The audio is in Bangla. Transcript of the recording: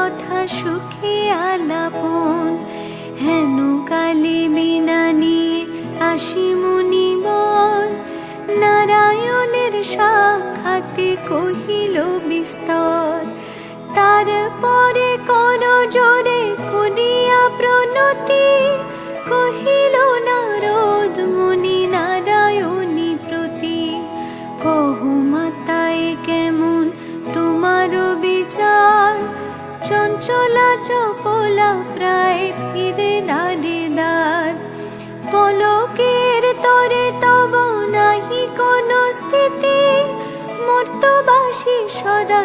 কথা সুখে আলাপন, হেন কালে বিনা নিয়ে আসি মুনিবর, নারায়ণের সাক্ষাতে কহিল বিস্তর। তারপরে কর জোরে করিয়া প্রণতি, কহিল নারদ মুনি নারায়ণী প্রতি। কহ মাতায় কেমন তোমার বিচার, চঞ্চলা চপলা প্রায় ফিরে দ্বারে দ্বার। পলকের তরে তব নাহি কোন স্থিতি, মর্তবাসী সদা